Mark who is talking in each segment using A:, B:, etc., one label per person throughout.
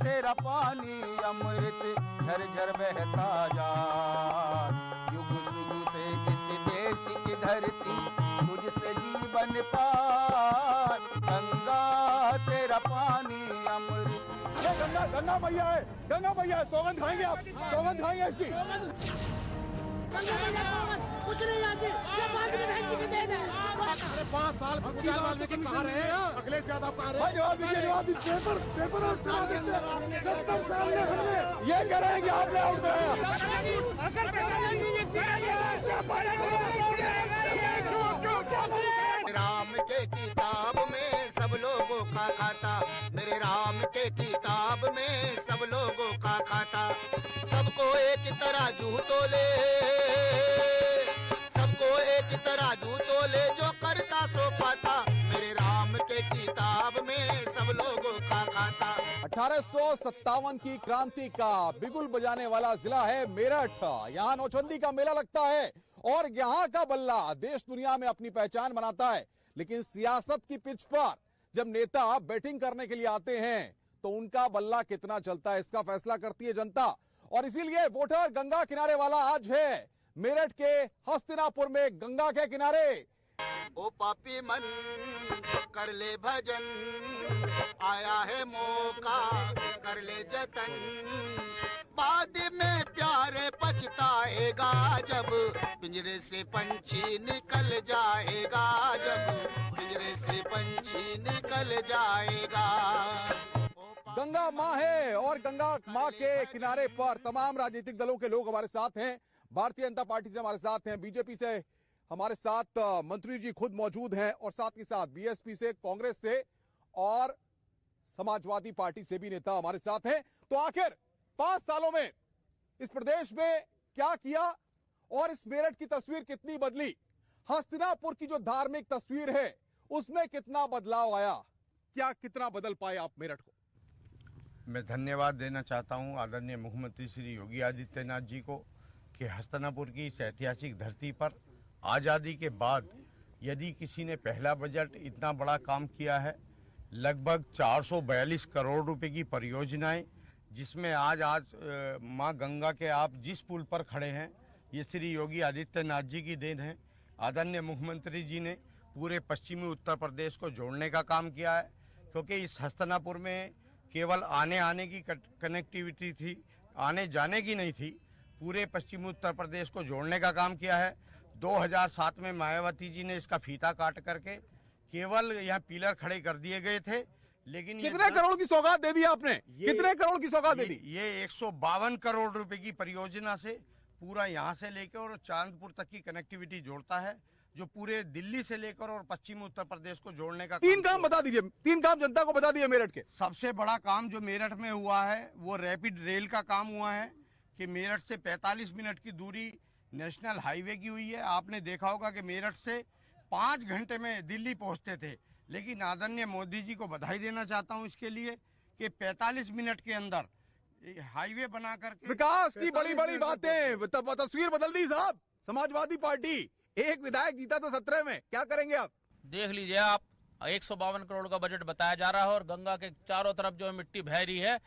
A: तेरा पानी अमृत झरझर बहता जा। युग सुग से इस देश की धरती तुझसे जीवन पार, गंगा तेरा पानी अमृत।
B: गंगा गंगा मैया है, गंगा मैया है, सौगंध खाएंगे आप, सौगंध खाएंगे इसकी।
C: कुछ नहीं आती, ये बाद में बहन की देन है।
B: अरे 5 साल वाल्मीकि कहाँ रहे हैं? अखिलेश यादव कहाँ रहे हैं? जवाब दीजिए, जवाब दीजिए। पेपर और 70 साल में हमने ये कह रहे हैं कि आपने आउट कराया।
A: राम के किताब में सब लोगों का खाता, मेरे राम के किताब में सब लोगों का खाता। सबको एक तराजू तोले, सबको एक तराजू तोले, जो करता सो पाता, मेरे राम के किताब में सब लोगों का खाता।
B: 1857 की क्रांति का बिगुल बजाने वाला जिला है मेरठ। यहाँ नौचंदी का मेला लगता है और यहाँ का बल्ला देश दुनिया में अपनी पहचान बनाता है। लेकिन सियासत की पिच पर जब नेता बैटिंग करने के लिए आते हैं तो उनका बल्ला कितना चलता है इसका फैसला करती है जनता। और इसीलिए वोटर गंगा किनारे वाला आज है मेरठ के हस्तिनापुर में गंगा के किनारे।
A: ओ पापी मन कर ले भजन, आया है मौका कर ले जतन, बाद में प्यारे पछताएगा जब पिंजरे से पंछी निकल जाएगा, जब पिंजरे से पंछी निकल जाएगा।
B: गंगा माँ है और गंगा माँ के किनारे पर तमाम राजनीतिक दलों के लोग हमारे साथ हैं। भारतीय जनता पार्टी से हमारे साथ हैं, बीजेपी से हमारे साथ मंत्री जी खुद मौजूद हैं और साथ ही साथ बीएसपी से, कांग्रेस से और समाजवादी पार्टी से भी नेता हमारे साथ हैं। तो आखिर 5 सालों में इस प्रदेश में क्या किया और इस मेरठ की तस्वीर कितनी बदली, हस्तिनापुर की जो धार्मिक तस्वीर है उसमें कितना बदलाव आया, क्या कितना बदल पाए आप मेरठ को?
D: मैं धन्यवाद देना चाहता हूं आदरणीय मुख्यमंत्री श्री योगी आदित्यनाथ जी को कि हस्तिनापुर की इस ऐतिहासिक धरती पर आज़ादी के बाद यदि किसी ने पहला बजट इतना बड़ा काम किया है, लगभग 442 करोड़ रुपए की परियोजनाएं, जिसमें आज मां गंगा के आप जिस पुल पर खड़े हैं ये श्री योगी आदित्यनाथ जी की देन है। आदरणीय मुख्यमंत्री जी ने पूरे पश्चिमी उत्तर प्रदेश को जोड़ने का काम किया है, क्योंकि इस हस्तिनापुर में केवल आने की कनेक्टिविटी थी, आने जाने की नहीं थी, पूरे पश्चिमी उत्तर प्रदेश को जोड़ने का काम किया है। 2007 में मायावती जी ने इसका फीता काट करके केवल यहाँ पिलर खड़े कर दिए गए थे, लेकिन
B: कितने करोड़ की सौगात दे दी आपने? कितने करोड़ की सौगात दे दी?
D: ये 152 करोड़ रुपए की परियोजना से पूरा यहाँ से लेकर और चांदपुर तक की कनेक्टिविटी जोड़ता है, जो पूरे दिल्ली से लेकर और पश्चिमी उत्तर प्रदेश को जोड़ने का
B: 3 काम बता दीजिए, 3 काम जनता को बता दिए मेरठ के।
D: सबसे बड़ा काम जो मेरठ में हुआ है वो रैपिड रेल का काम हुआ है कि मेरठ से 45 मिनट की दूरी नेशनल हाईवे की हुई है। आपने देखा होगा कि मेरठ से 5 घंटे में दिल्ली पहुंचते थे, लेकिन आदरणीय मोदी जी को बधाई देना चाहता हूं इसके लिए कि 45 मिनट के अंदर हाईवे बना करके
B: विकास की बड़ी बड़ी बातें, तस्वीर बदल दी साहब। समाजवादी पार्टी एक विधायक जीता तो 17 में, क्या करेंगे आप?
E: देख लीजिए आप, 152 करोड़ का बजट बताया जा रहा है और गंगा के चारों तरफ जो मिट्टी बह रही है,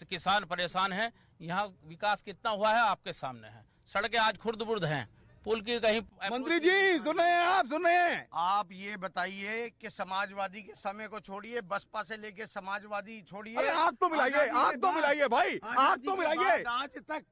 E: किसान परेशान हैं। यहाँ विकास कितना हुआ है आपके सामने है, सड़कें आज खुर्द-बुर्द हैं, पुल की कहीं।
B: मंत्री जी सुन रहे हैं आप, सुन रहे हैं
D: आप ये बताइए कि समाजवादी के समय को छोड़िए, बसपा से लेके समाजवादी छोड़िए,
B: अरे आग तो मिलाइए, आग तो मिलाइए भाई, आग तो मिलाइए।
D: आज तक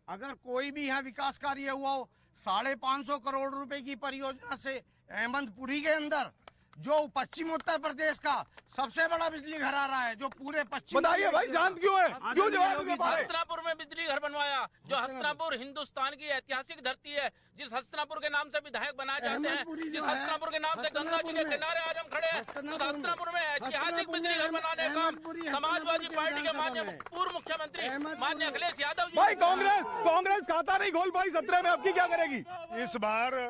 D: अगर कोई भी यहाँ विकास कार्य हुआ हो, 550 करोड़ रुपए की परियोजना से अहमदपुरी के अंदर जो पश्चिम उत्तर प्रदेश का सबसे बड़ा बिजली घर आ रहा है, जो पूरे पश्चिम।
B: बताइए भाई शांत क्यों है, क्यों जवाब नहीं दे पा रहे?
E: हस्तिनापुर में बिजली घर बनवाया, जो हस्तिनापुर हिंदुस्तान की ऐतिहासिक धरती है, जिस हस्तिनापुर के नाम से विधायक बनाए जाते हैं, जिस हस्तिनापुर के नाम से गंगा जी के किनारे आज हम खड़े हैं, उस हस्तिनापुर में ऐतिहासिक बिजली घर बनाने का समाजवादी पार्टी के माननीय पूर्व मुख्यमंत्री माननीय अखिलेश यादव जी।
B: भाई कांग्रेस खाता नहीं खोल पाई 17 में, अब की क्या करेगी?
F: इस बार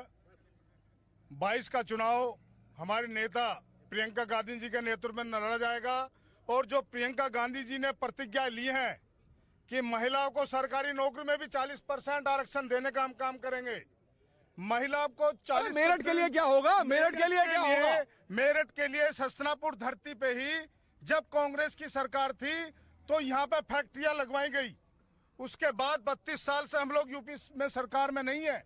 F: 22 का चुनाव हमारे नेता प्रियंका गांधी जी के नेतृत्व में लड़ा जाएगा, और जो प्रियंका गांधी जी ने प्रतिज्ञा ली है कि महिलाओं को सरकारी नौकरी में भी 40% आरक्षण देने का हम काम करेंगे। महिलाओं को 40।
B: मेरठ के लिए क्या होगा? मेरठ के लिए क्या होगा?
F: मेरठ के लिए हस्तिनापुर धरती पे ही जब कांग्रेस की सरकार थी तो यहाँ पे फैक्ट्रियां लगवाई गई। उसके बाद 32 साल से हम लोग यूपी में सरकार में नहीं है,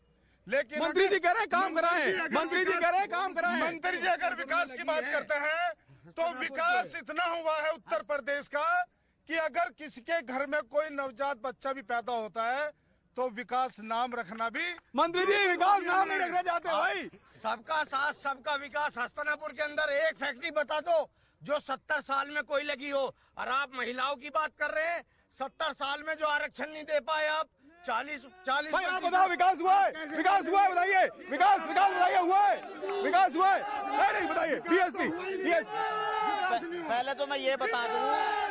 F: लेकिन
B: मंत्री जी कह रहे हैं काम कराएं, मंत्री जी कह रहे हैं काम कराएं।
F: मंत्री जी अगर विकास की बात करते हैं तो विकास इतना हुआ है उत्तर प्रदेश का कि अगर किसी के घर में कोई नवजात बच्चा भी पैदा होता है तो विकास नाम रखना भी।
B: मंत्री जी विकास नाम नहीं रखना चाहते भाई।
G: सबका साथ सबका विकास। हस्तिनापुर के अंदर एक फैक्ट्री बता दो जो 70 साल में कोई लगी हो। और आप महिलाओं की बात कर रहे हैं, 70 साल में जो आरक्षण नहीं दे पाए आप, 40
B: भाई आप बताओ विकास हुआ है? विकास हुआ है बताइए, विकास बताइए हुआ है? विकास हुआ है? नहीं बताइए। बीएसपी
A: पहले तो मैं ये बता दूं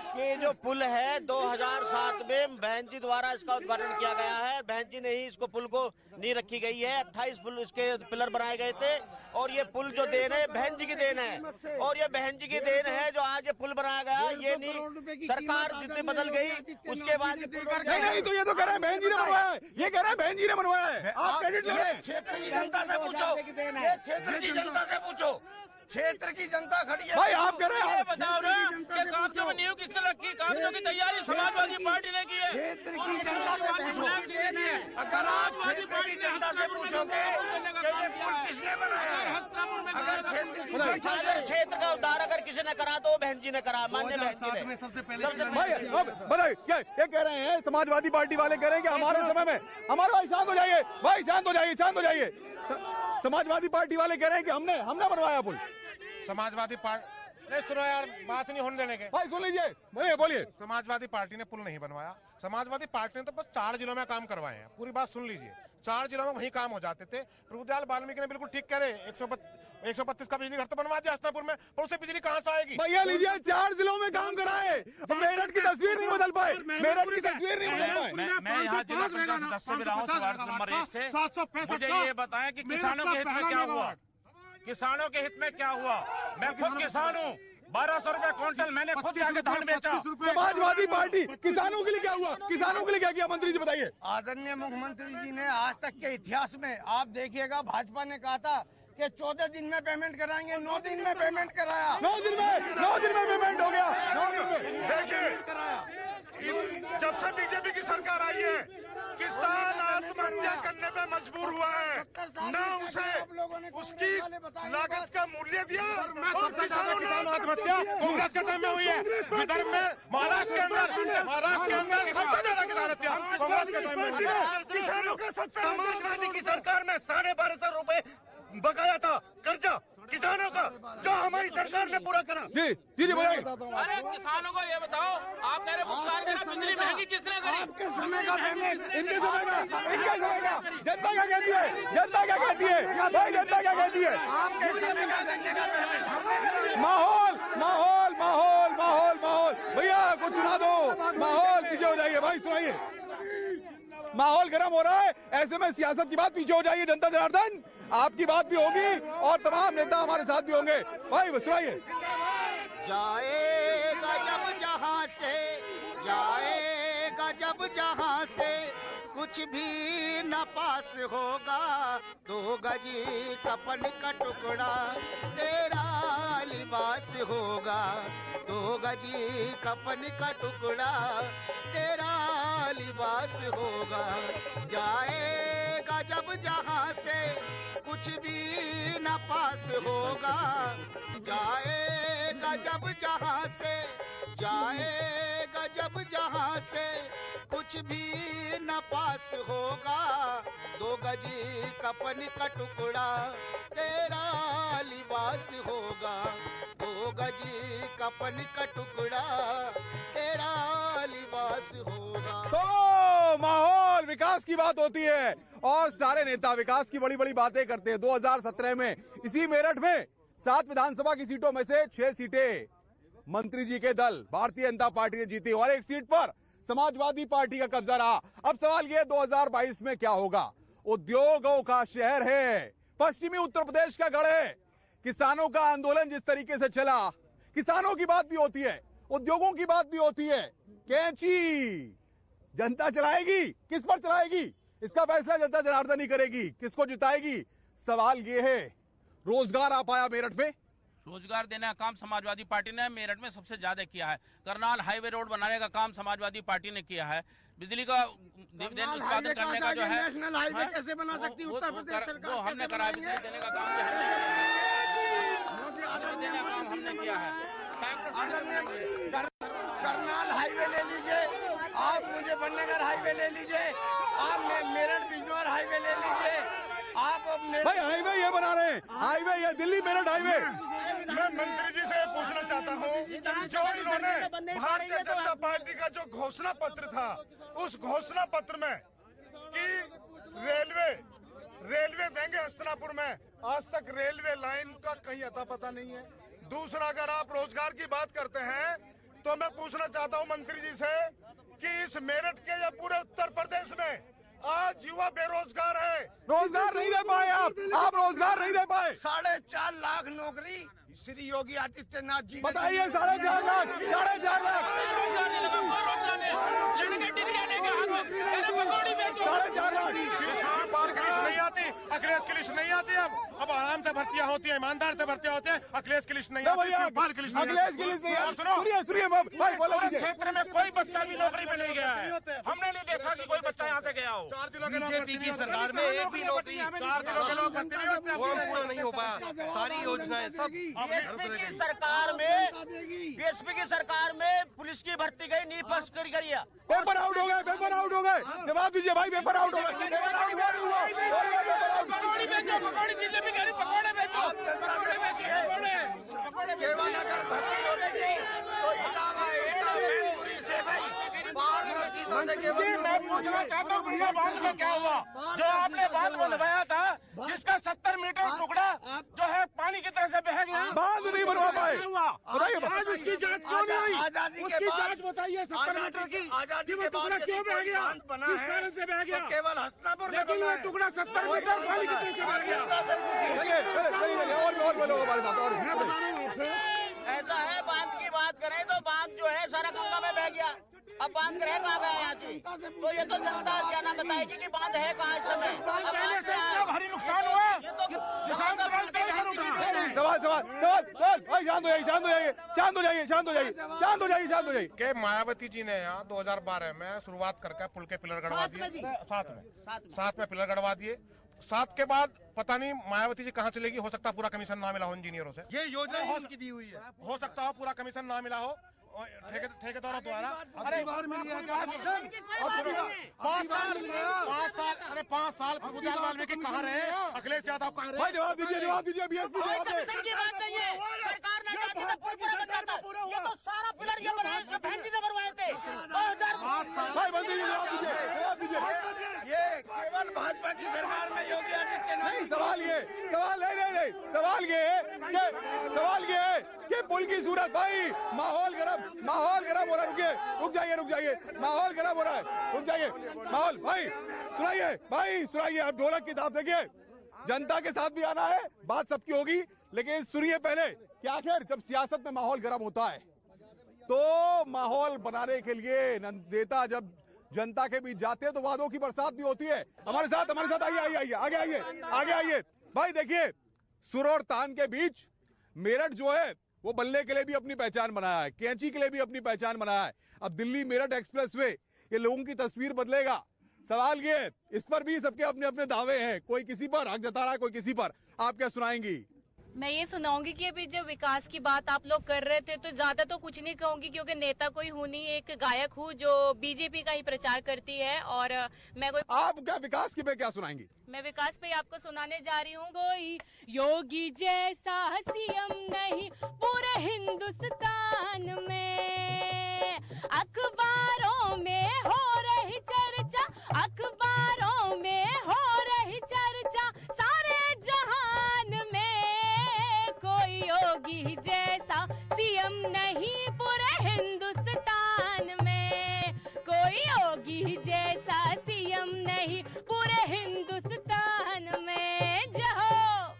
A: कि जो पुल है 2007 में बहन जी द्वारा इसका उद्घाटन किया गया है। बहन जी ने ही इसको पुल को नींव रखी गई है। 28 पुल इसके पिलर बनाए गए थे और ये पुल जो देन है बहन जी की देन है, और ये बहन जी की देन है जो आज ये पुल बनाया गया। ये नहीं सरकार जितनी बदल गई उसके बाद
B: नहीं तो ये तो कह रहे हैं बहन जी ने बनवाया है, ये कह रहे हैं बहन जी ने बनवाया है। आप क्रेडिट ले रहे हैं।
G: क्षेत्र की जनता से पूछो, ये क्षेत्र की जनता से पूछो, क्षेत्र की जनता खड़ी है।
B: भाई आप कह रहे हैं
E: ये बताओ ना कि कागजों में नींव किसने रखी? कागजों की तैयारी समाजवादी पार्टी ने की है।
G: क्षेत्र की जनता से पूछो, अगर आप क्षेत्र की जनता से पूछोगे कि ये पुल किसने बनाया है,
A: अगर क्षेत्र का उद्धार अगर किसी ने करा तो बहन जी ने करा, मान्य बहन जी ने सबसे पहले।
B: भाई अब बताइए क्या ये कह रहे हैं समाजवादी पार्टी वाले कह रहे हैं कि हमारे समय में हमारे भाई शांत हो जाइए, भाई शांत हो जाइए, शांत हो जाइए। समाजवादी पार्टी वाले कह रहे हैं कि हमने बनवाया पुल।
H: समाजवादी पार्टी नहीं सुनो यार, बात नहीं होने देने के।
B: भाई सुन लीजिए, बोलिए।
H: समाजवादी पार्टी ने पुल नहीं बनवाया। समाजवादी पार्टी ने तो बस 4 जिलों में काम करवाए हैं। पूरी बात सुन लीजिए, 4 जिलों में वही काम हो जाते थे। प्रभुदयाल वाल्मीकि ने बिल्कुल ठीक कह रहे, 132 का बिजली घर तो बनवा दिया हस्तिनापुर में, पर उससे बिजली कहाँ से आएगी?
B: भैया लीजिए 4 जिलों में काम कराए, मेरठ की तस्वीर नहीं बदल पाए, मेरठ की तस्वीर नहीं बदल पाए।
E: मैं यहाँ जिला पंचायत सदस्य भी रहा हूँ वार्ड नंबर 1 से। मुझे ये बताएं कि किसानों के हित में क्या हुआ? किसानों के हित में क्या हुआ? मैं खुद किसान हूँ, 1200 रुपए क्विंटल मैंने खुद जाके धान बेचा।
B: समाजवादी पार्टी किसानों के लिए क्या हुआ? किसानों के लिए क्या किया? मंत्री जी बताइए।
G: आदरणीय मुख्यमंत्री जी ने आज तक के इतिहास में आप देखिएगा, भाजपा ने कहा था कि 14 दिन में पेमेंट कराएंगे, 9 दिन में पेमेंट कराया।
B: 9 दिन में पेमेंट हो गया। 9 दिन में
F: देखिए, जब से बीजेपी की सरकार आई है किसान आत्महत्या करने पे मजबूर हुआ है, न उसे उसकी लागत का मूल्य दिया और किसानों ने आत्महत्या कांग्रेस के टाइम में हुई है। विदर्भ में, महाराष्ट्र के अंदर सबसे ज्यादा किसान हत्या कांग्रेस के टाइम में हुई है। किसानों का समाजवादी की सरकार में 1250 रुपए बकाया था कर्जा किसानों का, जो हमारी सरकार ने पूरा करा।
B: जी बताइए।
E: अरे किसानों को ये बताओ, आप कह रहे भुगतान करा, बिजली महंगी किसने करी?
G: आपके समय का पेमेंट,
B: इनके समय का जनता क्या कहती है? जनता क्या कहती है भाई? जनता क्या कहती है?
G: आपके समय का करने का पेमेंट।
B: माहौल भैया कुछ सुना दो। माहौल पीछे हो जाइए भाई, सुनाइए। माहौल गर्म हो रहा है, ऐसे में सियासत की बात पीछे हो जाइए। जनता जनार्दन आपकी बात भी होगी और तमाम नेता हमारे साथ भी होंगे। भाई सुनाइए।
A: जाएगा जब जहाँ से, जाएगा जब जहाँ से, कुछ भी न पास होगा। 2 गजी कपन का टुकड़ा तेरा लिबास होगा। 2 गजी कपन का टुकड़ा तेरा लिबास होगा। जाएगा जब जहाँ से, कुछ भी न पास होगा। जाएगा जब जहाँ से, जाएगा जब जहाँ से, कुछ भी न पास होगा। 2 गजी कपन का टुकड़ा तेरा लिबास होगा। 2 गजी कपन का टुकड़ा तेरा लिबास होगा।
B: तो माहौल विकास की बात होती है और सारे नेता विकास की बड़ी बड़ी बातें करते हैं। 2017 में इसी मेरठ में 7 विधानसभा की सीटों में से 6 सीटें मंत्री जी के दल भारतीय जनता पार्टी ने जीती और 1 सीट पर समाजवादी पार्टी का कब्जा रहा। अब सवाल यह 2022 में क्या होगा? उद्योगों का शहर है, पश्चिमी उत्तर प्रदेश का गढ़ है। किसानों का आंदोलन जिस तरीके से चला, किसानों की बात भी होती है, उद्योगों की बात भी होती है। कैंची जनता चलाएगी, किस पर चलाएगी इसका फैसला जनता जनार्दन ही करेगी। किसको जिताएगी? सवाल ये है। रोजगार आ पाया मेरठ में?
E: रोजगार देने का काम समाजवादी पार्टी ने मेरठ में सबसे ज्यादा किया है। करनाल हाईवे रोड बनाने का काम समाजवादी पार्टी ने किया है। बिजली का उत्पादन करने का जो है
G: नेशनल हाईवे कैसे बना सकती है उत्तर प्रदेश सरकार?
E: वो हमने करा, बिजली देने का काम हमने किया है।
G: करनाल हाईवे ले लीजिए, आप मुझे बननेगर हाईवे ले लीजिए, आप मेरठ बिजनौर हाईवे ले लीजिए, आप
B: भाई हाईवे ये बना रहे हैं, हाईवे ये दिल्ली मेरठ हाईवे।
F: मैं मंत्री जी से पूछना चाहता हूँ, जो इन्होंने भारतीय जनता पार्टी का जो घोषणा पत्र था, उस घोषणा पत्र में कि रेलवे देंगे हस्तिनापुर में, आज तक रेलवे लाइन का कहीं अता पता नहीं है। दूसरा, अगर आप रोजगार की बात करते हैं तो मैं पूछना चाहता हूँ मंत्री जी से कि इस मेरठ के या पूरे उत्तर प्रदेश में आज युवा बेरोजगार है।
B: रोजगार नहीं दे पाए आप रोजगार नहीं दे पाए।
G: 4.5 लाख नौकरी श्री योगी आदित्यनाथ जी
B: बताइए, 4.5 लाख 4.5 लाख 4.5 लाख
H: पार की लिस्ट नहीं आती, अखिलेश की लिस्ट नहीं आती। अब आराम से भर्तियां होती है, ईमानदार से भर्तियां होती है। अखिलेश की लिस्ट नहीं आती, पार की लिस्ट नहीं
B: अखिलेश की लिस्ट नहीं आती। सुनिए भाई बोलो।
H: क्षेत्र में कोई बच्चा भी नौकरी पे नहीं गया है। हमने नहीं देखा कि कोई बच्चा यहाँ से गया हो। 4 जिलों के
I: बीजेपी की सरकार में एक भी नौकरी
H: 4 जिलों के लोग भर्ती नहीं होते,
I: वो पूरा नहीं हो पाया। सारी योजनाएं सब
A: बीएसपी की सरकार में पुलिस की भर्ती गई, नी पास करी गई है।
B: पेपर आउट हो गए। जवाब दीजिए भाई, पेपर आउट हो गए।
G: केवल अगर भर्ती होती थी तो मैनपुरी से पारदर्शिता से केवल
H: मैं पूछना चाहता हूँ भैया, बांध में क्या हुआ? जो आपने बांध बनवाया था, जिसका 70 मीटर टुकड़ा जो है पानी की तरह से बह गया,
B: बांध नहीं बनवा पाए।
H: आज उसकी जांच क्यों नहीं हुई? उसकी जांच बताइए 70 मीटर की।
G: आजादी
H: वो
G: के
H: टुकड़ा
G: बाद
H: क्यों बह गया? किस कारण से बह गया?
G: केवल हस्तिनापुर में
H: लेकिन वो टुकड़ा 70 मीटर पानी की तरह से बह गया।
B: और बोलो हमारे साथ। और
A: ऐसा है, बांध की बात करें तो बांध जो है सारा गंगा में बह गया। अब बांध रह कहाँ गया यहाँ की? तो ये तो जनता क्या ना बताएगी कि बांध है कहाँ इस समय।
H: भारी नुकसान हुआ,
A: ये तो
H: किसान
A: किसान
B: शांत हो जाइए।
H: के मायावती जी ने यहाँ 2012 में शुरुआत करके पुल के पिलर गड़वा दिए। साथ में पिलर गड़वा दिए। 7 के बाद पता नहीं मायावती जी कहाँ चलेगी। हो सकता है पूरा कमीशन ना मिला हो इंजीनियरों से।
I: ये योजना की दी हुई है।
H: हो सकता हो पूरा कमीशन ना मिला हो ठेकेदारों द्वारा।
I: अरे
H: 5 साल प्रभुदयाल वाल्मीकि कहाँ रहे? अखिलेश यादव कहाँ रहे?
B: जवाब दीजिए बीएसपी जवाब दे।
A: की बात नहीं है, सरकार ने चाहती था पुल पूरा बन जाता। ये तो सारा पिलर ये बनाए जो बहन जी ने बनवाए थे 2000।
B: भाई मंत्री जी जवाब दीजिए।
G: ये केवल भाजपा की सरकार में योगी आदित्यनाथ।
B: नहीं, सवाल ये है कि पुल की सूरत, भाई माहौल गरम हो रहा है। रुक जाइए, माहौल गरम हो रहा है, रुक जाइए। माहौल भाई सुनाइए। अब ढोलक की ताप देखिए, जनता के साथ भी आना है, बात सबकी होगी, लेकिन सुनिए पहले कि आखिर जब सियासत में माहौल गरम होता है तो माहौल बनाने के लिए नेता जब जनता के बीच जाते हैं तो वादों की बरसात भी होती है। हमारे साथ आगे आइए। भाई देखिए, सुर और तान के बीच मेरठ जो है वो बल्ले के लिए भी अपनी पहचान बनाया है, कैंची के लिए भी अपनी पहचान बनाया है। अब दिल्ली मेरठ एक्सप्रेसवे ये लोगों की तस्वीर बदलेगा। सवाल ये है, इस पर भी सबके अपने अपने दावे हैं, कोई किसी पर हक जता रहा है, कोई किसी पर। आप क्या सुनाएंगी?
J: मैं ये सुनाऊंगी कि अभी जब विकास की बात आप लोग कर रहे थे तो ज्यादा तो कुछ नहीं कहूंगी, क्योंकि नेता कोई हूँ नहीं, एक गायक हूँ जो बीजेपी का ही प्रचार करती है। और मैं कोई
B: आप क्या विकास की पे क्या सुनाएंगी?
J: मैं विकास पे आपको सुनाने जा रही हूँ। कोई योगी जैसा सीएम नहीं पूरे हिंदुस्तान में, अखबारों में हो रही चर्चा, अखबारों में हो रही चर्चा सारे जहान में। कोई योगी जैसा सीएम नहीं पूरे हिंदुस्तान में, कोई योगी जैसा सीएम नहीं पूरे हिंदुस्तान में। जहो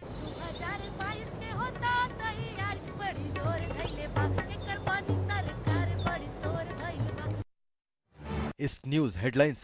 J: 2022 के होता तैयारी बड़ी जोर धैले बा, एकर बानी सरकार बड़ी जोर धैले बा।
K: इस न्यूज हेडलाइंस के